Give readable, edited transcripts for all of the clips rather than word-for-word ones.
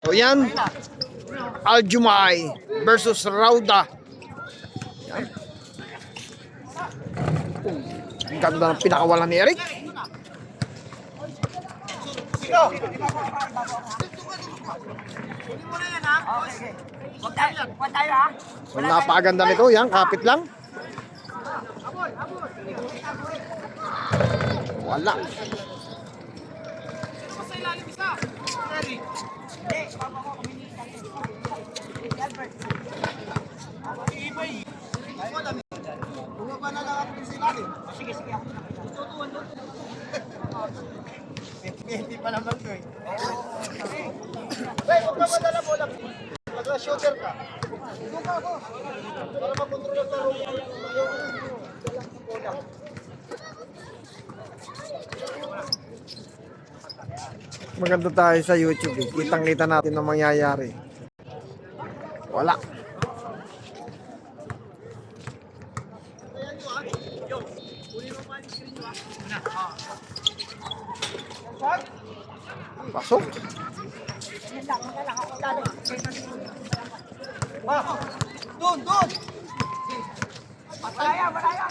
O yan, Aljumay versus Rauda. Yan. Ang ganda ng pinakawalan ni Eric. So, napakaganda nito. Yan, kapit lang. Wala. Hindi pa naman ko eh. Wait, huwag ka madala mo lang. Mag-shooter ka. Doon ka ako. Para makontrol ang taro. Maganda tayo sa YouTube eh. Kitang-kita natin ang mangyayari. Wala. Pasok. Doon, doon. Malaya, malaya.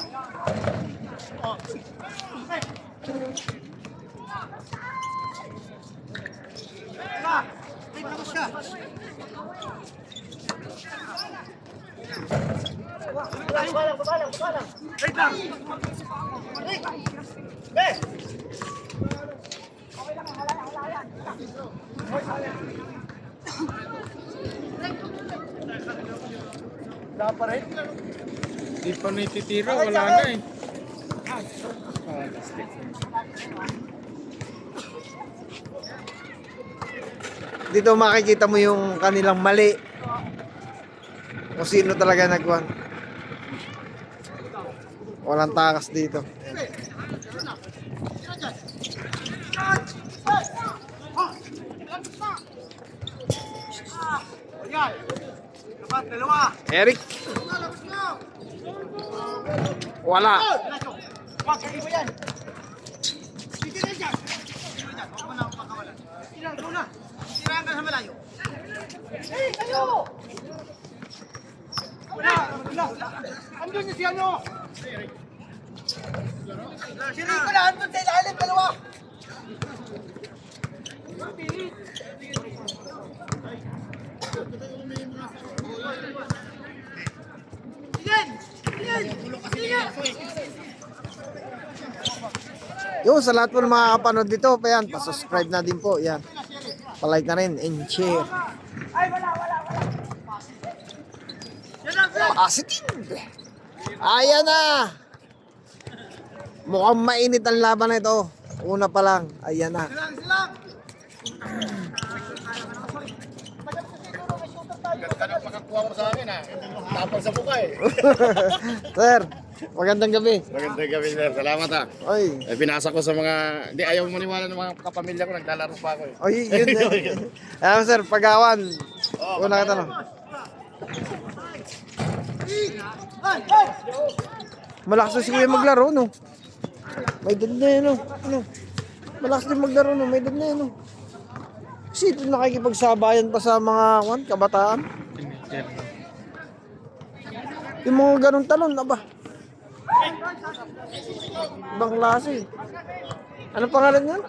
Babalang. Wait lang. Be! Wala pa rin? Di pa naititira, wala na eh. Dito makikita mo yung kanilang mali. Kung sino talaga nagwan. Walang takas dito. Eric. Wala. Wag, hindi mo yan. Sige na dyan. Huwag mo na akong makawalan. Go na. Siraan ka sa malayo. Hey, kayo! Wala. Andun niya si ano? Siraan ko na. Andun sa ilalim, dalawa. Yung sa lahat po ng mga kapanood dito, pa yan, pa-subscribe na din po, yan. Pa-like na rin and share. Ay, wala. Positive. Ayan na. Mukhang mainit ang laban na ito. Una pa lang, ayan na. Silang. Ganda ng pagkakuha mo sa akin ha. Tapang sa mukha eh. Sir, magandang gabi. Magandang gabi sir, salamat ha. Oy. Eh, pinasa ko sa mga, hindi ayaw mo maniwala ng mga kapamilya ko, naglalaro pa ako eh. Oy, yun. Ayan sir, pag-awan. Una ka tanong. Malakas si Kuya maglaro, no? May edad na yun, no? Ano? Malakas din maglaro, no? May edad na yun, no? Kasi ito nakikipagsabayan pa sa mga kabataan. Yung mga ganong talon, aba. Ibang klase. Ano pangalan niyan?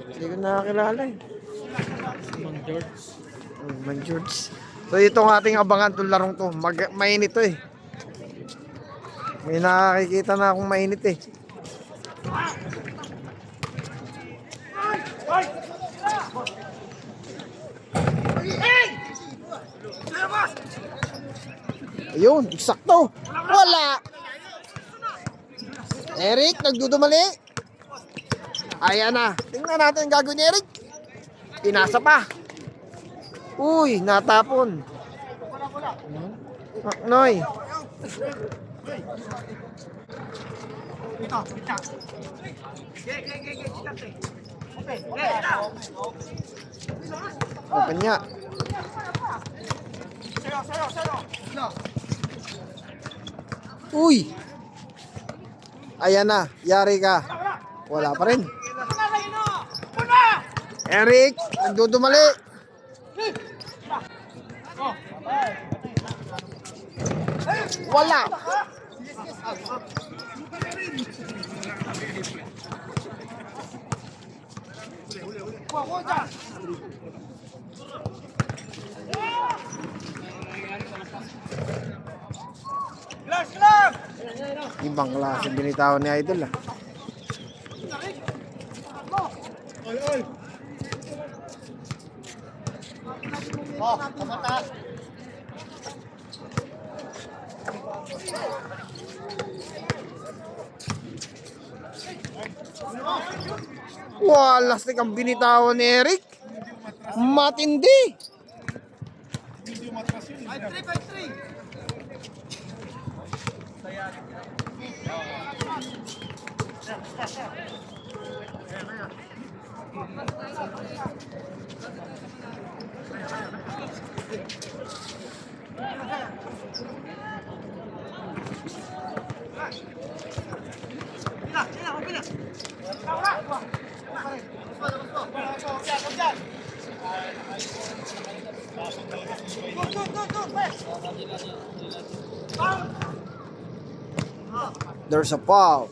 Hindi ko nakakilala eh. Mang George. So itong ating abangan itong larong to. Mainit to eh. May nakakikita na akong mainit eh. Ayun, eksakto. Wala. Eric, nagdudumali. Ayan na. Tingnan natin ang gagawin ni Eric. Pinasa pa. Uy, natapon. Noy. Open niya. Uy. Ayan na, yari ka. Wala pa rin. Eric. Nagdudumali. Wala. Glass lang! Ibang klase binitawan ni Idol ah. Oh, kamata. Wow, lastik ang binitawan ni Eric. Matindi. Ay, 3 by 3. Pila, pila, pila. Wala. There's a foul.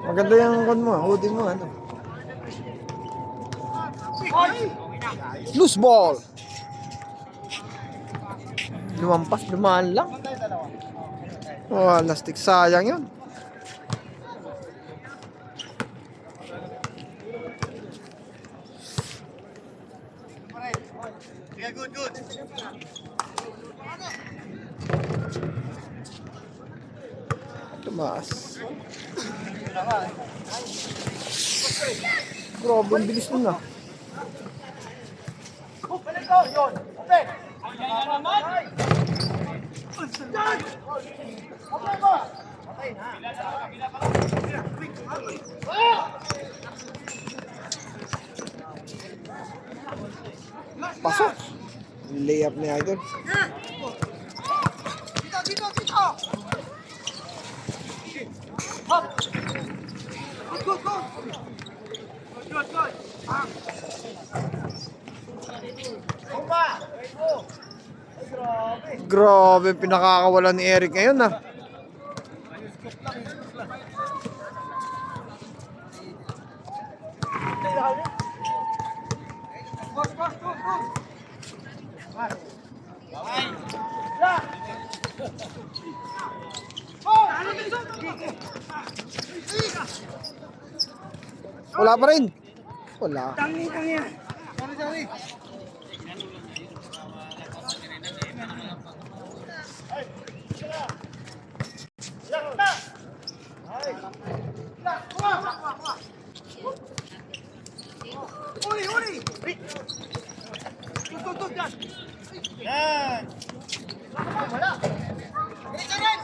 Maganda yung kon mo, hoodie mo ano. Loose ball. Lumampas, dumaan lang. Oh, lastik sayang yun. Yeah, good, good. Tumaas. Grabe, ang bilis nun ah. Balik ko, yun. Open. Yan naman. Open mo. Okay na. Pasok. Layup ni Idol. Dito, dito, dito. Hop. Good, good, good. Good, good. Bomba. Go. Ay, grabe. Grabe, pinakakawalan ni Eric ngayon ah. Boss, boss, go, go. Wala pa rin. Wala. Tangi, tangi. Sorry, sorry. Uli, uli. Tut, yan. Yan. Wala. Ito rin.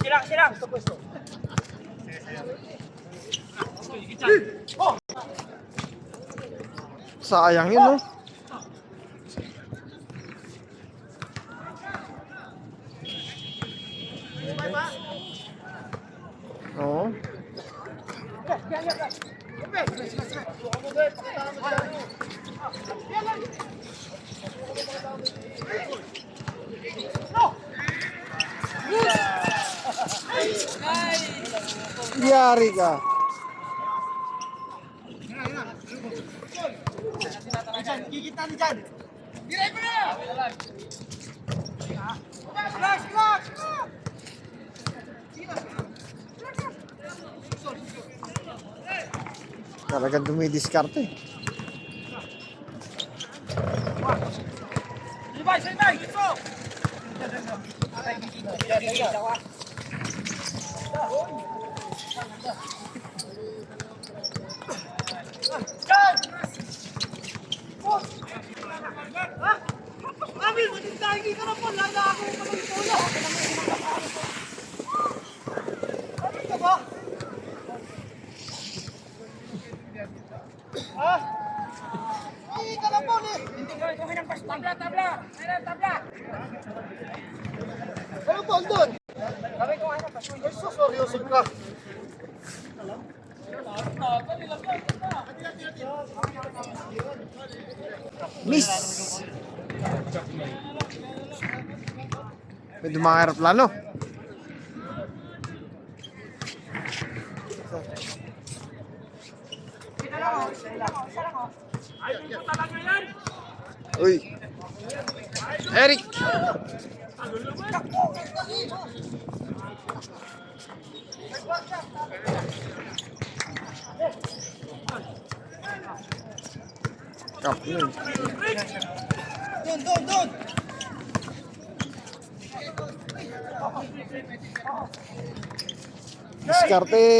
Silang, silang. Ito pwesto. Sayang yun no. Oo. Yari ka. Kikita ni dyan. Diray mo na! Relax, relax! Talagang dumidiskarte. Sibay, sibay! Dito! Dyan! Boss! Ha? Amin, matindagi ka na po. Lala ako pa ng toyo. Amin ka ba? Ha? Ay, ka na po ni. Hindi ko ito ng pas. Tabla, tabla. Mayroon tabla. Ano po, doon? Sabi ko ano, pasunod. Ay, susor. Malusog ka. Miss! May dumang aeroplano. Uy! Eric! Kap yun. Doon. Diskarte!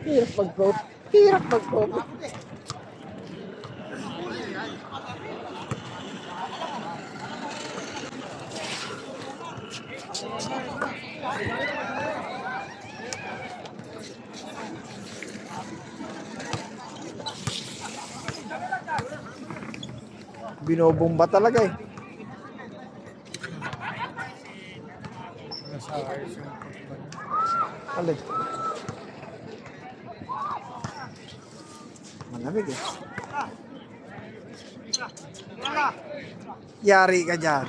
Hirap mag-vote. Hirap mag-vote. Binobomba talaga eh. Alin? Malamig eh. Yari ka dyan.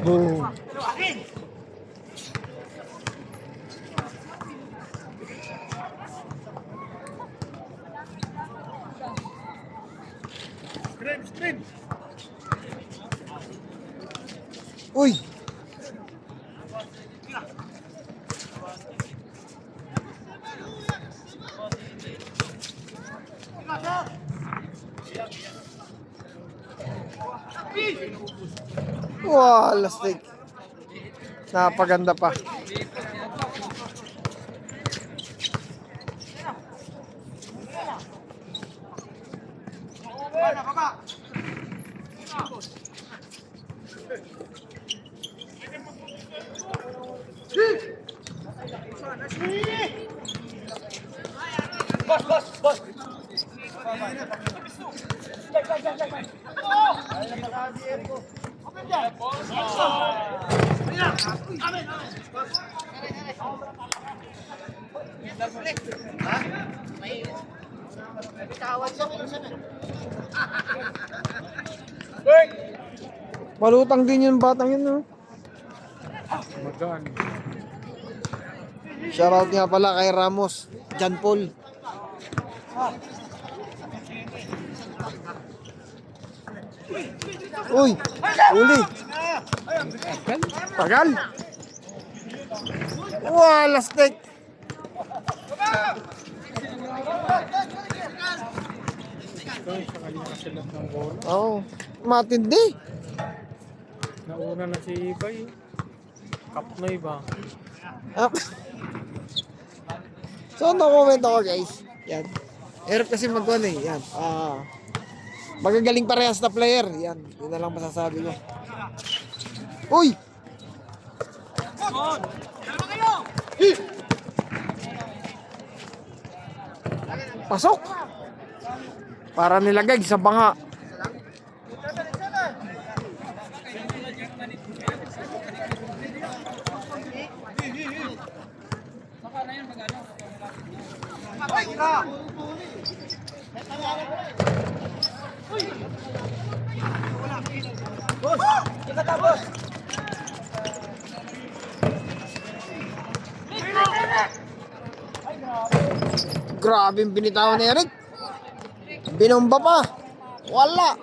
Boom. Screen. Uy! Wow, lastig. Napaganda pa. Baba. Boss. Malutang din yung batang yun, no? Magaan. Shoutout nga pala kay Ramos, John Paul. Uy, uli. Tagal. Wow, lastik. Oh, matindi. Nauna na si Ibay. Kapnoy ba? Ah. So, no-comment ako guys. Yan. Hirap kasi mag-ano eh. Yan. Magagaling parehas na player. Yan. Yun na lang masasabi ko. Uy! Pasok! Para nilagay sa banga. Grabe yung binitawan ni Eric. Binomba pa. Wala.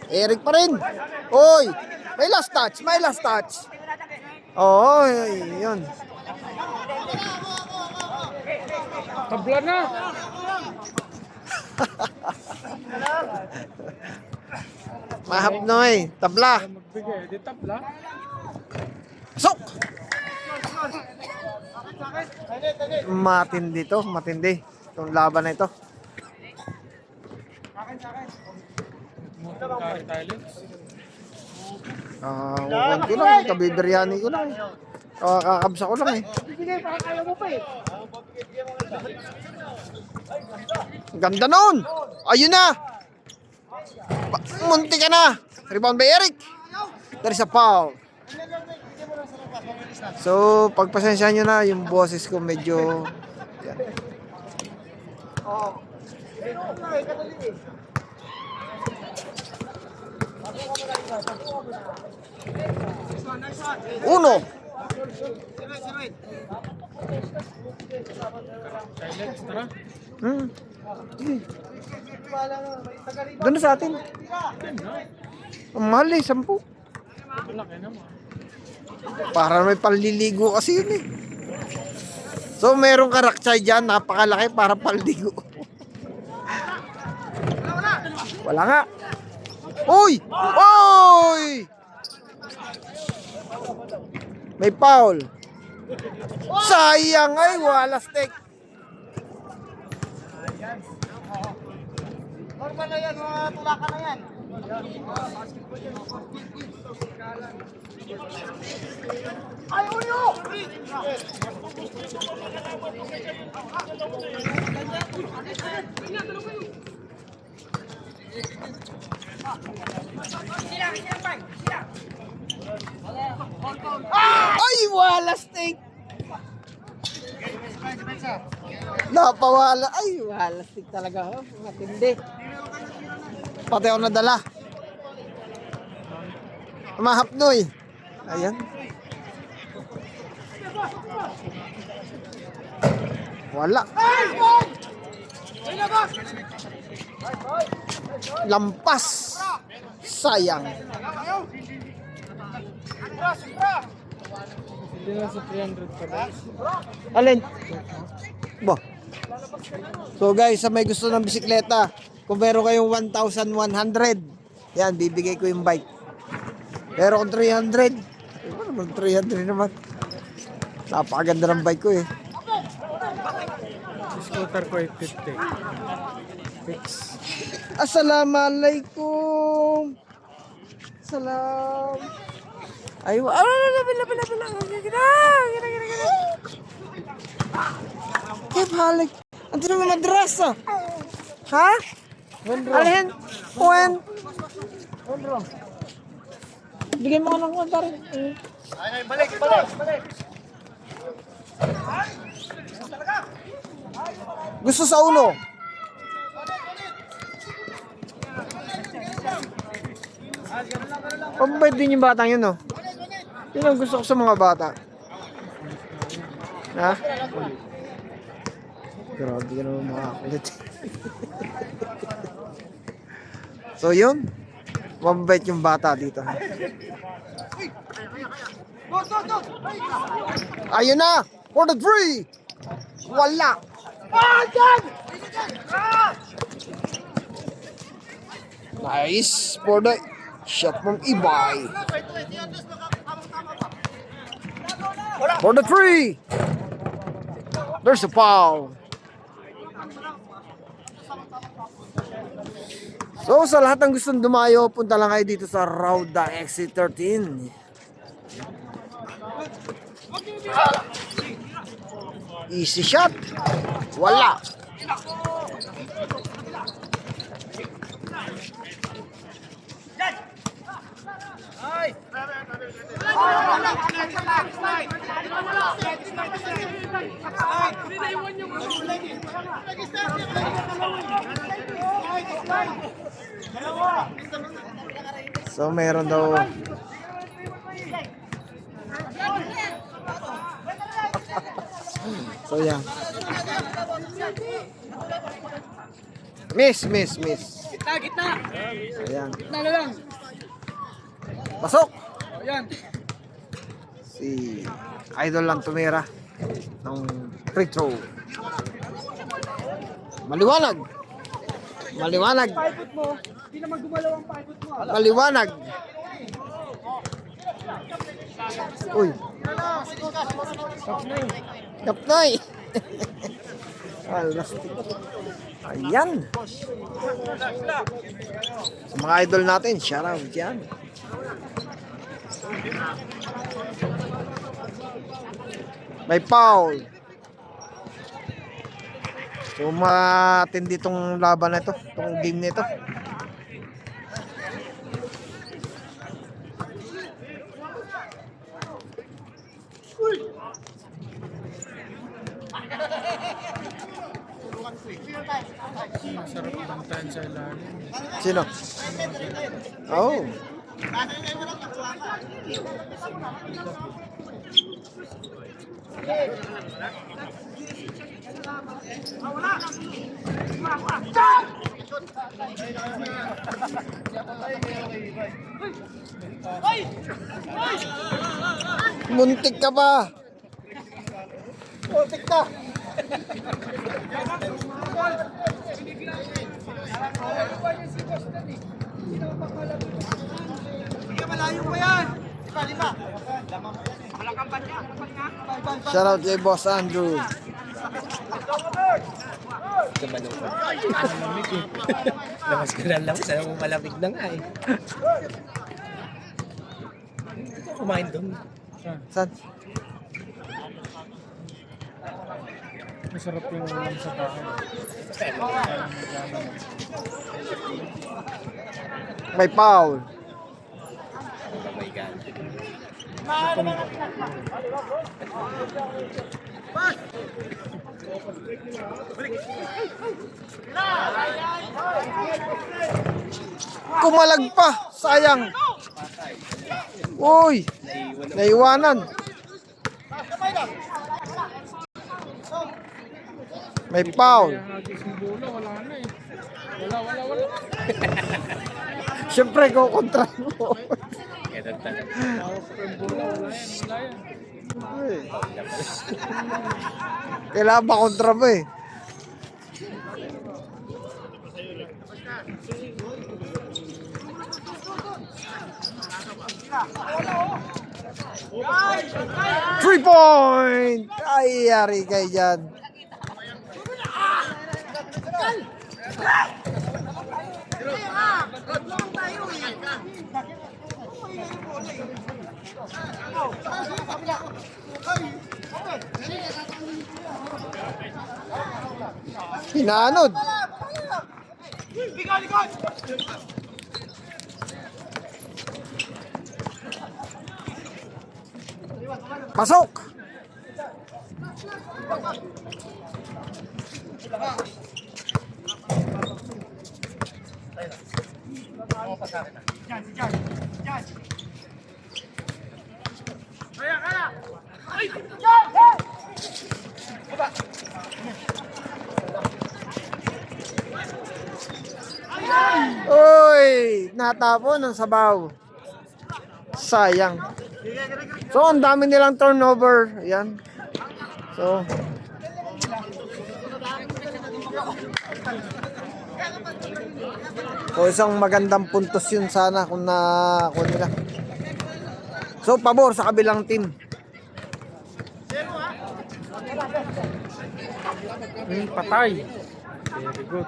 Eric pa rin. Oy, may last touch. Oo, yun. Tabla na! Mahapnoy. Tabla. Magbigay, di tabla. Sok! Matindi to. Matindi. Itong laban na ito. Mukhang kari talents. Uwan ko lang. Kabibiryani ko lang. Kakakabsa ko lang eh. Sige, parang kaya mo pa eh. Ang ganda nun. Ayun na. Munti ka na. Rebound by Eric. There is a foul. So, pagpasensyahan nyo na, yung boses ko medyo... Yan. Uno. Silence, tara. Sige. Doon na sa atin. Ang mahal eh, 10. Malaki naman. Para may panliligo kasi yun eh. So merong karaksay dyan, napakalaki para panligo. Wala nga. Uy! Uy! May foul. Sayang ay, wala stick. Normal na yan, mga tulakan na yan. Ay, uyo! Ay, wala stick. Napawala. Ay, wala stick talaga. Oh. Matindi. Pati ako nadala. Mahapnoy. Ayan. Wala. Lampas. Sayang. Hindi na sa 300 pa rin. Alin? Bo. So guys, sa may gusto ng bisikleta, kung meron kayong 1,100, yan, bibigay ko yung bike. Pero kung 300, ano naman 300 naman. Napakaganda ng bike ko eh. Scooter ko 850. Fix. Assalamualaikum. Salam. Ay, labi. Kaya balik. Ando naman madrasa. Ha? Alhin? When? Bigyan mo ka ng kontar. Ay, balik. Gusto sa ulo. Pabait din yung batang yun, no? Yun ang gusto ko sa mga bata. Ha? Grabe ka naman mga kulit. So yun, mabait yung bata dito. Ayun na! For the three! Wala! Nice for the shot from Ibay. For the three! There's a foul. So sa lahat ng gustong dumayo, punta lang kayo dito sa Rauda Exit 13. Easy shot. Wala. So meron daw so yeah. Miss. Gitna. Ayan. Gitna na lang. Pasok. Ayan. Si Idol lang tumira ng free throw. Maliwanag. Paikot mo. Hindi naman gumalaw ang paikot mo. Maliwanag. Uy. Kapnoy. Ayan. Sa mga idol natin, shout out yan. May foul. So matindi tong laban na ito, tong game na ito. Masarap bantayan sa ilalim. Sino? Oh. Muntik ka pa. Muntik ka. Sige, malayo pa yan. Lima. Malakang ba niya? Shout out kay Boss Andrew. Malamig eh. Labas ko na lang. Sana mo malamig na nga eh. Ito kumain doon. Saan? Masarap yung ulam sa bahay. May foul. Oh my God. Kumalag pa. Sayang. Uy. Naiwanan. May foul. Kaya hagis ng bola, wala na eh. Wala. Siyempre, kukontra mo. Kaya talaga. Hawak ko yung bola, wala yan. Kailangan ba kontra mo eh? Three point! Ay, yari kayo dyan. Hinanod. Pasok. Uy, natapon ng sabaw. Sayang. So, ang dami nilang turnover. Ayan. So, isang magandang puntos yun sana kung nakuha nila. So, pabor sa kabilang team. Patay. Very good.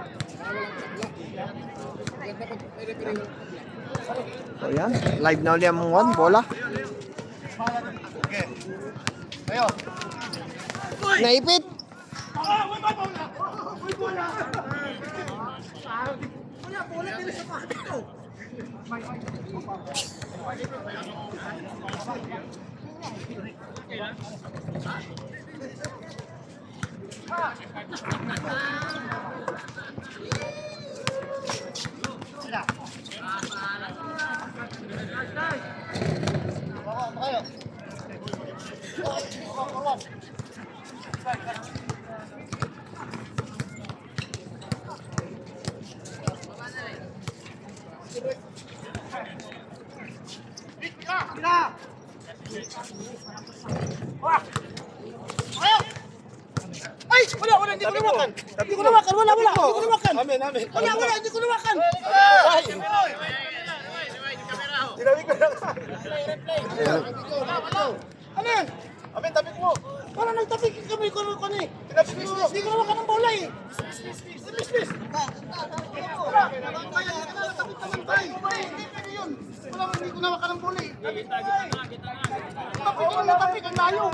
So, yan. Live na ulit ang one. Bola. Ayo. Naipit. Ay! Wala, hindi ko nawakan. Hindi ko nawakan, wala. Hindi ko nawakan. Amen. Wala, hindi ko nawakan. Ay! Sinabi ko na ka. Ano yan? Amen, tapik mo. Wala, nagtapik kami ko eh. Hindi ko nawakan ng bola eh. Please. Wala, tapik naman tayo. Wala, hindi ko nawakan ng bola eh. Tapik lang na tapik, ang layo.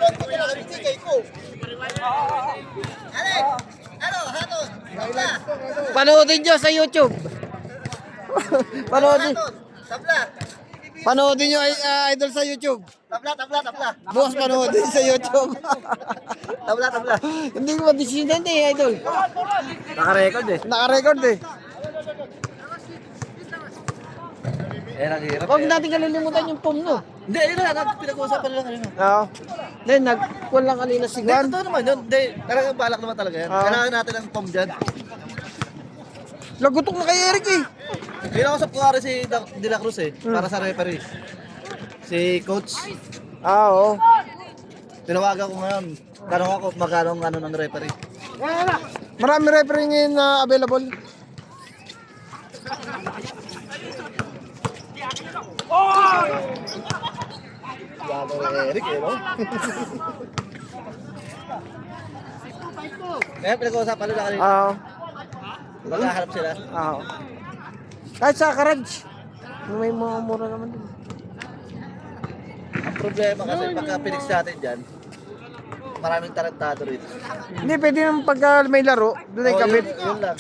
Pinanood ko talaga, binigay ko. Panoodin nyo sa YouTube. Panoodin. Tabla. Panoodin nyo idol sa YouTube. Tabla. Boss, panoodin sa YouTube. Tabla. Hindi ko madisinan idol. Naka-record eh. Naka-record eh. Hirap. Huwag natin kalilimutan yung pom, no? Hindi, yun na. Pinag-uusapan nila kanina. Oo. Then, nag-call lang kanina si Hindi, Juan. totoo naman yun. Hindi, talagang balak naman talaga yan. Kailangan natin ng pom dyan. Lagutok na kay Eric eh. Pinausap ko nga rin si De La Cruz eh, para sa referee. Si coach, Oo. tinawagan ko ngayon. Tanong ako magkano ang ano ng referee. Marami referee ngayon na available. Gago Eric eh, no? Kaya pinag-uusapan nila kanina. Oo. Maghaharap sila. Oo. Kahit sa garage. May mga mura naman din. Ang problema kasi pagka pinix natin dyan, maraming tarantado rin. Hindi, pwede naman pag may laro, doon ay kabit. Yun lang.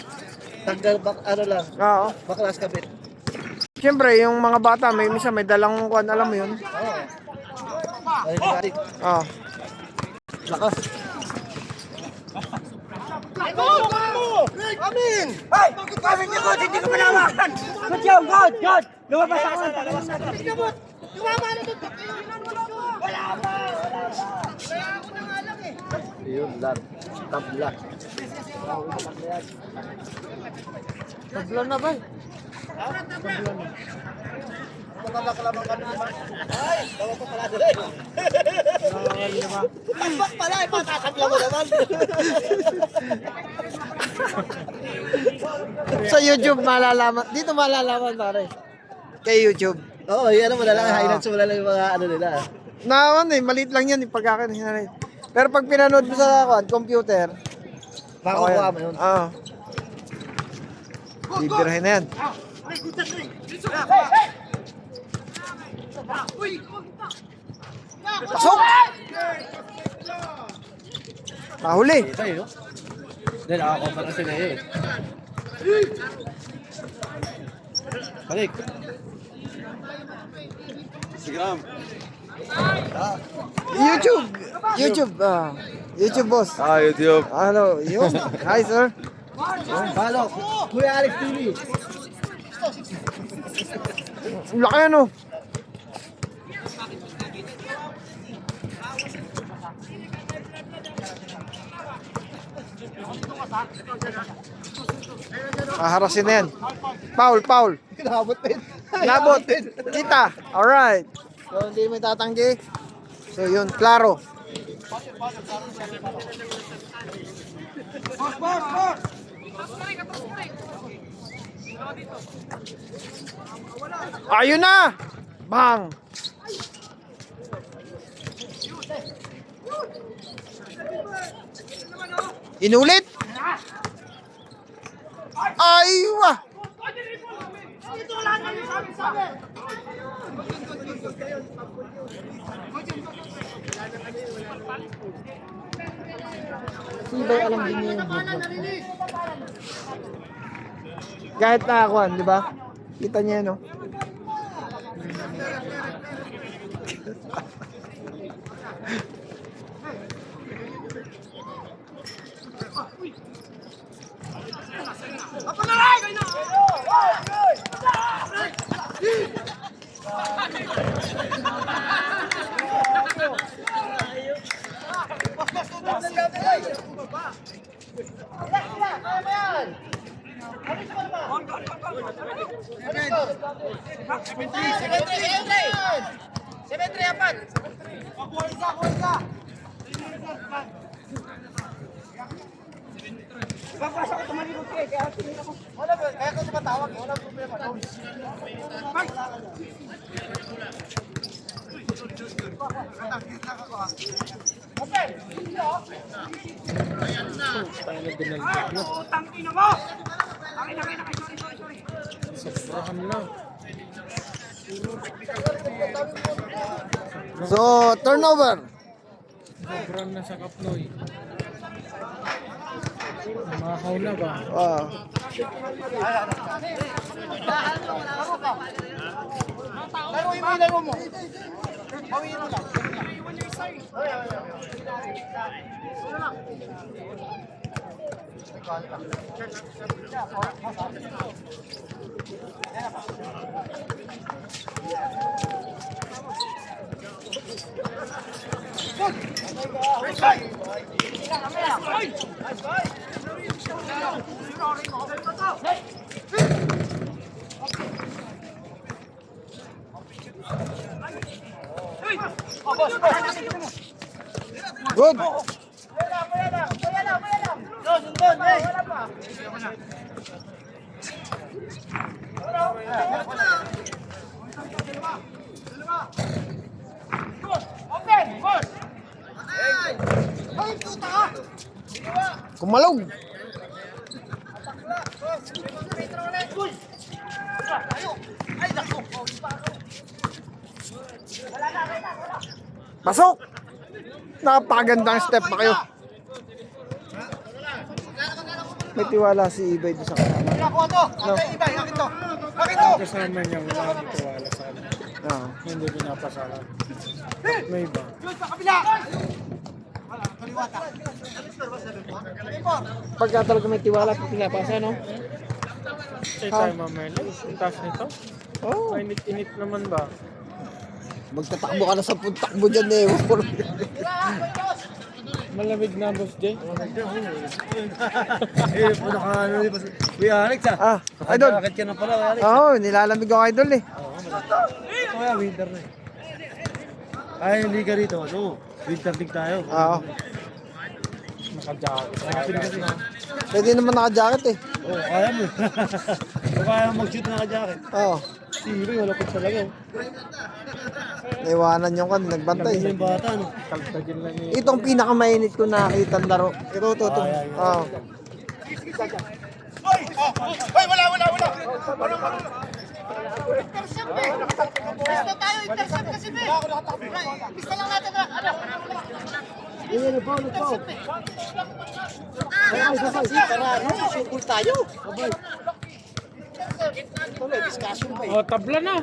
Tanggal, ano lang, Oo. baklas kabit. Siyempre, yung mga bata, may misa, may dalang kuwan, alam mo yun. Oo. Ay, hindi. Oo. Lakas. Amin! Ay! Kami niyo ko, hindi ko malawakan! Good job, God! Lumabas ako! Tumama na doon! Wala pa! Kaya ako na nga lang eh. Yun lang. Tabla. Tabla na ba? Magkakalamang kami naman. Ay! Bawa pa pala dali. Tagbak pala eh, matatagla mo naman. Sa YouTube malalaman. Dito malalaman pare. Kay YouTube. Oo, yan mo na lang. Highlights mo na lang yung mga ano nila. Naman eh, maliit lang yan yung pagkakin. Pero pag pinanood mo sa computer, Makakuha mo yun. Oo. Bibirahin na yan. Pasok! Mahuli. Ito yun. Hindi, nakakompa na sila eh. Balik. YouTube. YouTube. YouTube boss. YouTube. Ano, yun. Hi sir. Follow. Kuya Alex TV. Laki ano. Harasin na yan. Foul. Kinabot din. Nabot. Kita. Alright. So, hindi mo tatanggi. So, yun. Klaro. Ayun na! Bang! Inulit! Aywa! Sibay alam din niya yung kahit nakakuan, di ba? Kita niya, no? Semetri apat. Wala ba? Kaya ko tumatawag. Wala problema. So, turnover. Sobrang na sa Kapnoy. Mahaw na ba? Ah. Laruin mo, laro mo. Bawiin mo lang. Good. Kumalog. Pasok. Napakagandang step pa kayo. May tiwala si Ibay doon sa kasama. Nakuha to. Ate, iba, yakit to. Yakit to. Kasama niya wala nang tiwala sa kanya. Ah. Hindi pinapasalan. May iba. Yun, sa kabila. Pagka talaga may tiwala, pinapasa, no? Say tayo mamaya. Ang taas nito. Oh. Mainit-init naman ba? Magtatakbo ka na sa puntakbo dyan eh. Malamig na, Boss Jay. Eh, naka ano, Kuya Alex ah. Idol. Bakit ka na pala, Kuya Alex? Oo, nilalamig ako idol eh. Ito kaya, winter na eh. Ay, hindi ka rito. Ano? Winter dig tayo. Oo. Naka-jacket. Pwede naman naka-jacket eh. Oo, kaya mo. Kung kaya mo mag-shoot na ka-jacket. Oo. Si Ibe, wala pa talaga. Naiwanan yung kan, nagbantay. Yung bata, no? Kaltagin lang ni... Itong pinakamainit ko nakita ang laro. Ito. Oo. Hoy, wala. Intercept eh. Basta tayo, intercept kasi eh. Basta lang natin na. Ano? Intercept eh. Sukul tayo. Oh, tabla na.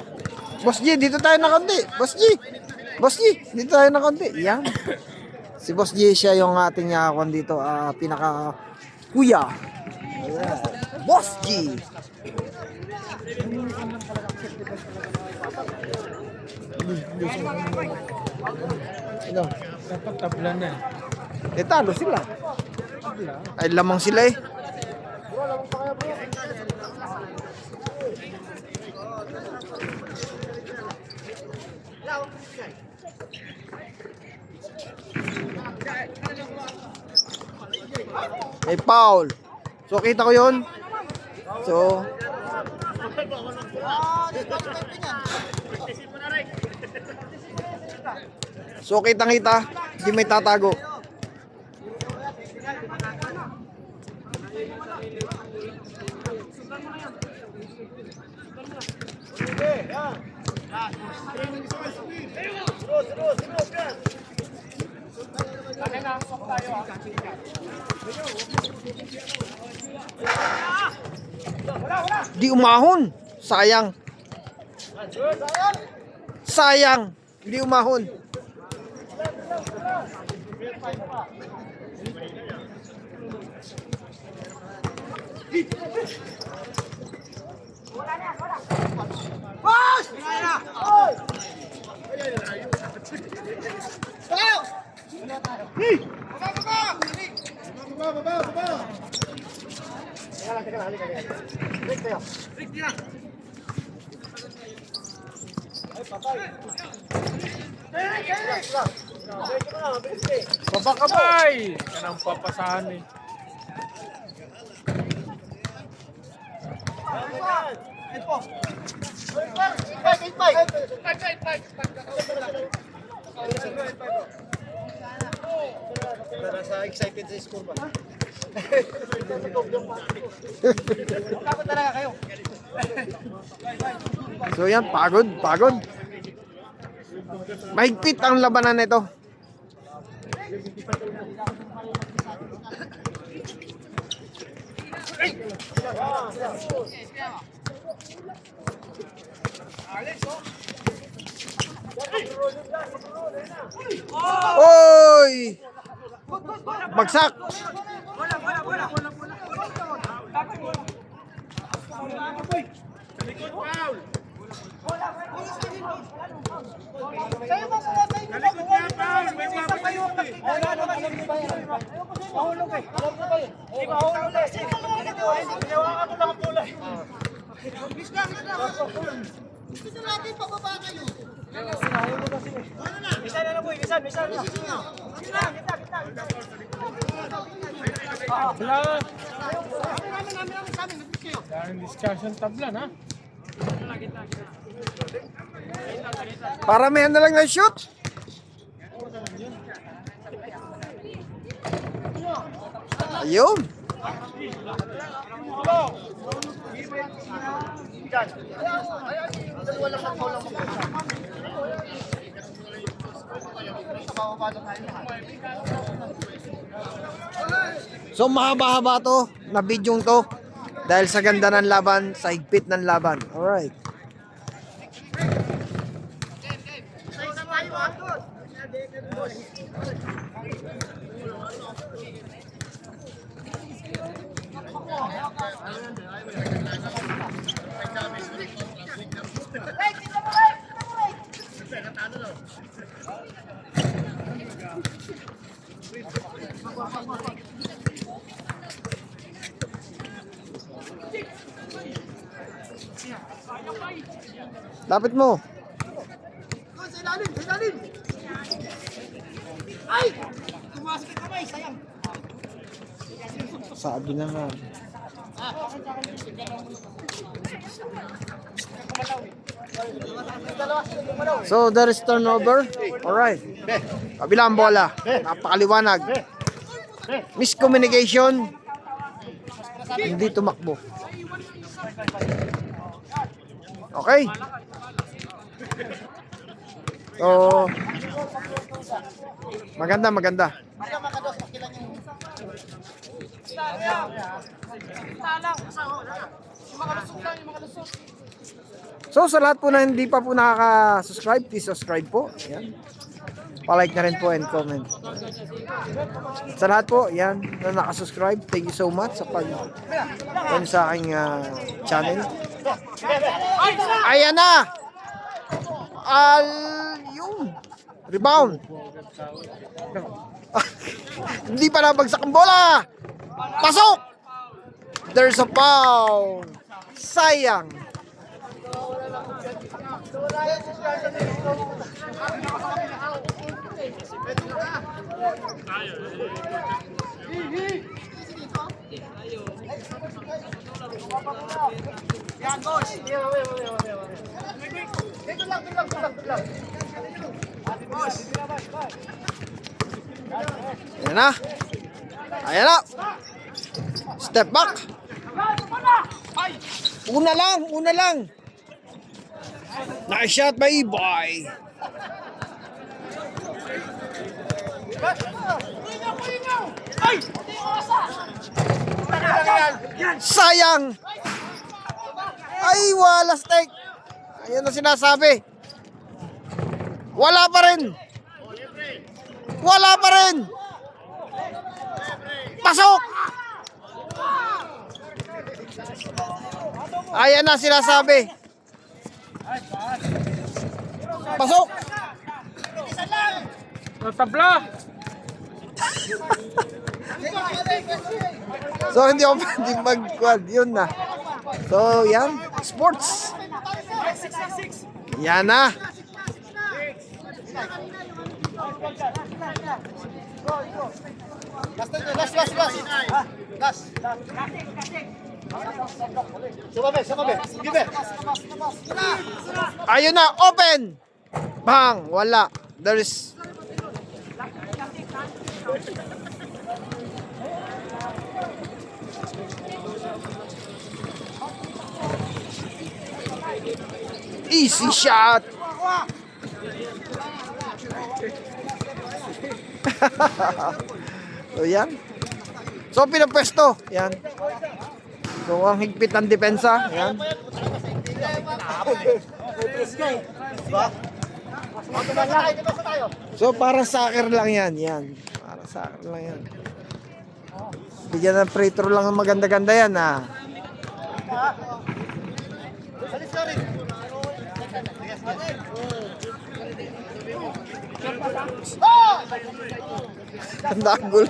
Boss G, dito tayo na konti. Boss G, dito tayo na konti. Yan. Si Boss G siya yung ating yakon dito, pinaka kuya. Ayan. Boss G. Ano? Dapat tabla na. Talo sila. Ay lamang sila eh. May foul. So kita ko 'yun. So kitang-kita, hindi may tatago. Di umahon. Sayang. Di umahon. Babakabay! Yan ang papasahan eh. Nasa excited sa score ba? So yan, pagod. Mahigpit ang labanan nito. Oy! Bagsak! Daming discussion tablan, ha? Paramihan na lang ng shoot. Ayun. So mahaba-haba to na bidyong to dahil sa ganda ng laban, sa higpit ng laban. Alright. Lapit mo. Sa ilalim, sa ilalim. Ay! Tumasok yung kamay, sayang. Sabi naman. So there is turnover. Alright. Kabilang bola. Napakaliwanag. Miscommunication. Hindi tumakbo. Okay. So maganda. So sa lahat po na hindi pa po nakaka-subscribe, please subscribe po. Ayan. Pa-like na rin po and comment. Sa lahat po, yan, na nakasubscribe, thank you so much sa sa aking channel. Ayan na! Yun! Rebound! Hindi pa nabagsak ang bola! Pasok! There's a foul! Sayang! Yan, boss. Dito lang. Boss. Ayan na! Ayan na! Step back! Una lang! Nice shot by Iboy! Sayang! Ay, wala stake! Ayun na sinasabi. Wala pa rin! Pasok! Ayan na sinasabi. Pasok! Natabla! So hindi ako pwedeng mag-quad. Yun na. So yan. Sports. Yan na. Last. Sumabi. Give it. Ayun na. Open. Bang. Wala. There's... Easy shot. So, yan. So, pinapwesto. Yan. So, ang higpit ng depensa. Yan. So, para soccer lang yan. Yan. Para soccer lang yan. Bigyan ng free throw lang ang maganda-ganda yan, ha. Tanda ang gulo.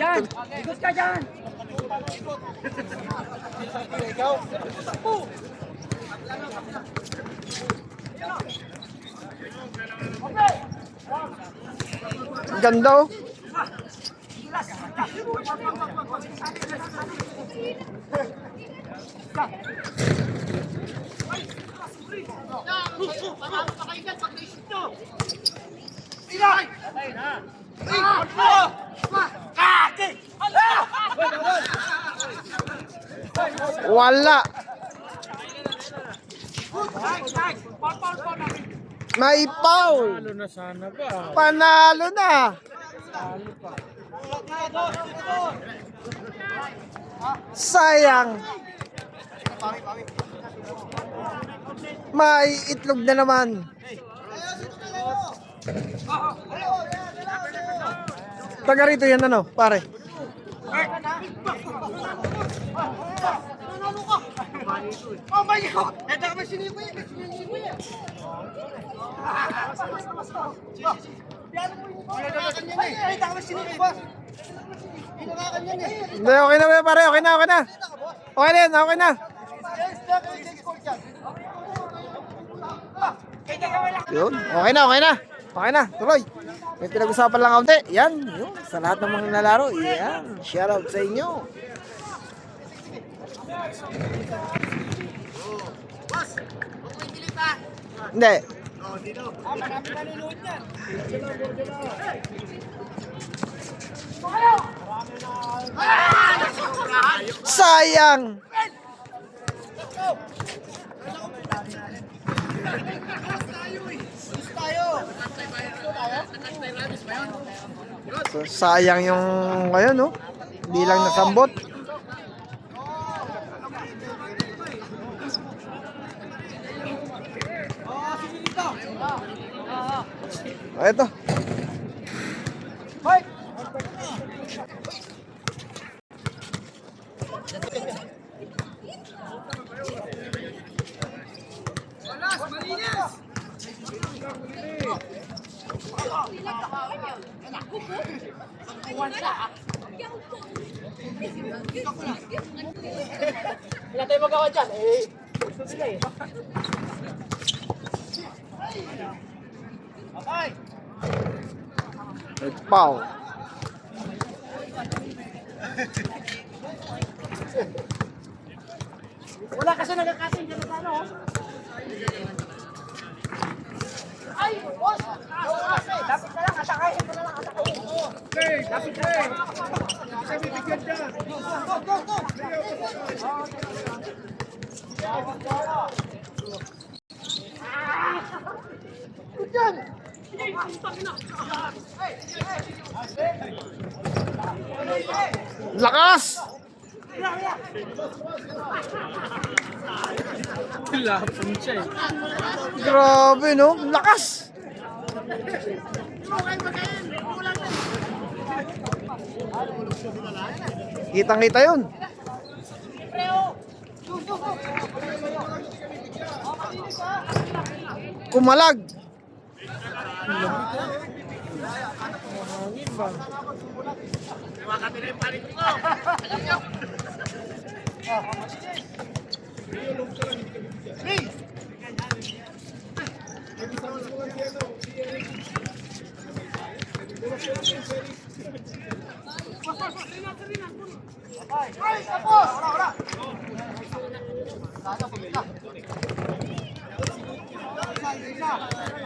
Ganda, oh. Wala. May foul. Lalo na sana ba? Panalo na. Sayang. May itlog na naman. Taga rito yan ano, pare. Oh my God! Ito kami siniko yan. Ay, ito kami siniko ba? Hinawakan yan eh. Hindi, okay na pare, okay na, okay na. Okay na, okay na. Yun, okay na, okay na. Okay na, tuloy. May pinag-usapan lang kaunti. Yan, yun. Sa lahat ng mga nalaro, yan. Shout out sa inyo. Hindi. Sayang. So, sayang yung ngayon, no? Hindi lang nasambot. Ito. Wala tayo magawa dyan. Pau. Wala kasi nagkakasin dyan sa ano. Ay, boss! Dapat na lang, atakayin mo na lang, atakayin mo. Dapat na lang. Isa bibigyan dyan. Go, go, go! Dyan! Lakas! Lapon siya eh. Grabe, no? Lakas! Kitang-kita yun. Kumalag. Hangin ba? Ay, tapos! Wala.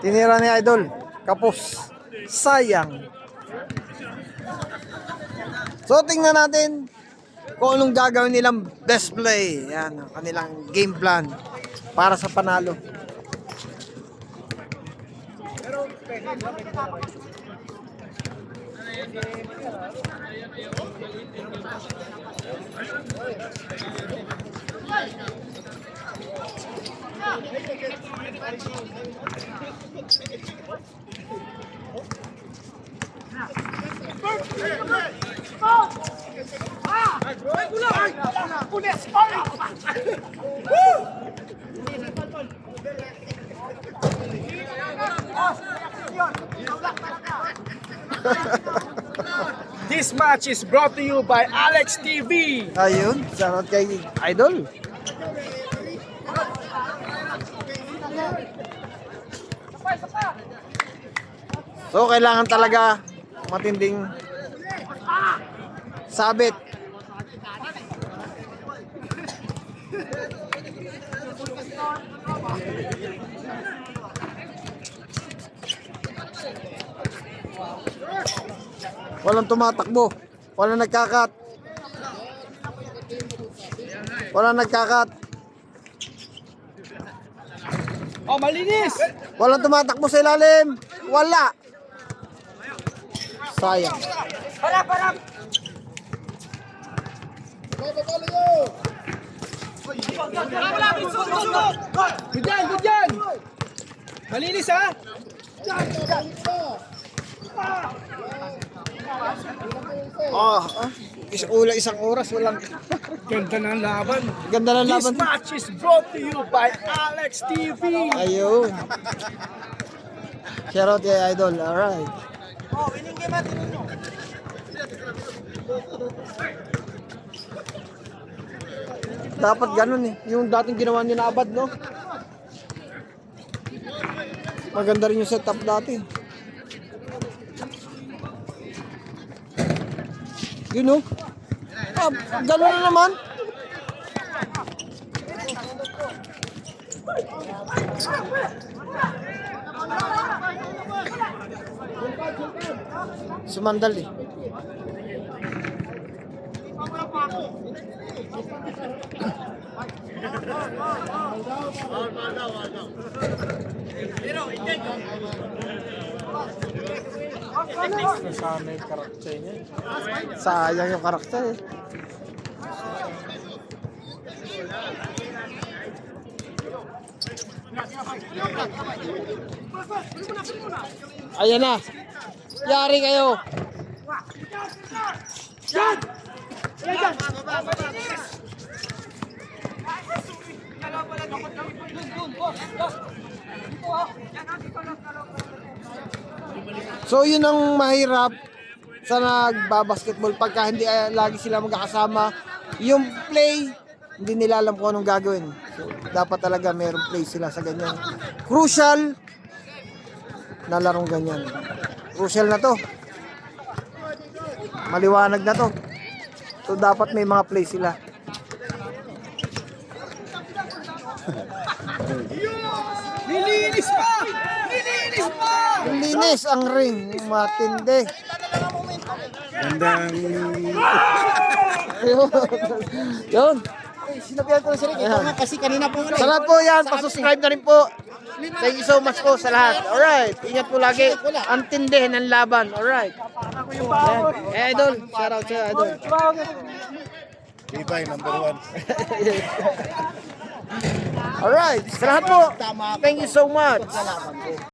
Tinira ni Idol. Kapos. Sayang. So, tingnan natin kung anong gagawin nilang best play. Yan, ang kanilang game plan para sa panalo. This match is brought to you by Alex TV. Ayun, shoutout kay Idol. So, kailangan talaga matinding sabit. Walang tumatakbo. Walang nagkakat. Walang nagkakat. Oh, malinis! Walang tumatakbo sa ilalim. Wala. Sayang. Bidyan, bidyan! Malinis ha? Isang oras walang Ganda ng laban. ganda ng This laban. match is brought to you by Alex TV. Ayun. Shoutout kay Idol. Alright. Dapat ganun eh. Yung dating ginawa niya na Abad, no? Maganda rin yung setup dati. Yun, no? Ah, ganun na naman. Sumandal eh. Nasana yung karakter niya. Sayang yung karakter eh. Ayan na. Yari kayo. So yun ang mahirap sa nagbabasketball pagka hindi lagi sila magkakasama. Yung play, hindi nila alam kung anong gagawin. So, dapat talaga mayroong play sila sa ganyan. Crucial na larong ganyan. Crucial na to. Maliwanag na to. So dapat may mga play sila. Nilinis pa! Nilinis pa! Linis ang ring. Matindi. Gandang... Ayun. Yun. Sinabihan ko na si Rick, ito nga kasi kanina po Sa lahat po yan, pasubscribe na rin po. Thank you so much po sa lahat. Alright, ingat po lagi. Ang tindi ng laban. Alright. Eh, Idol, shout out sa Idol. Ibay, number 1. Alright, sa lahat po. Thank you so much.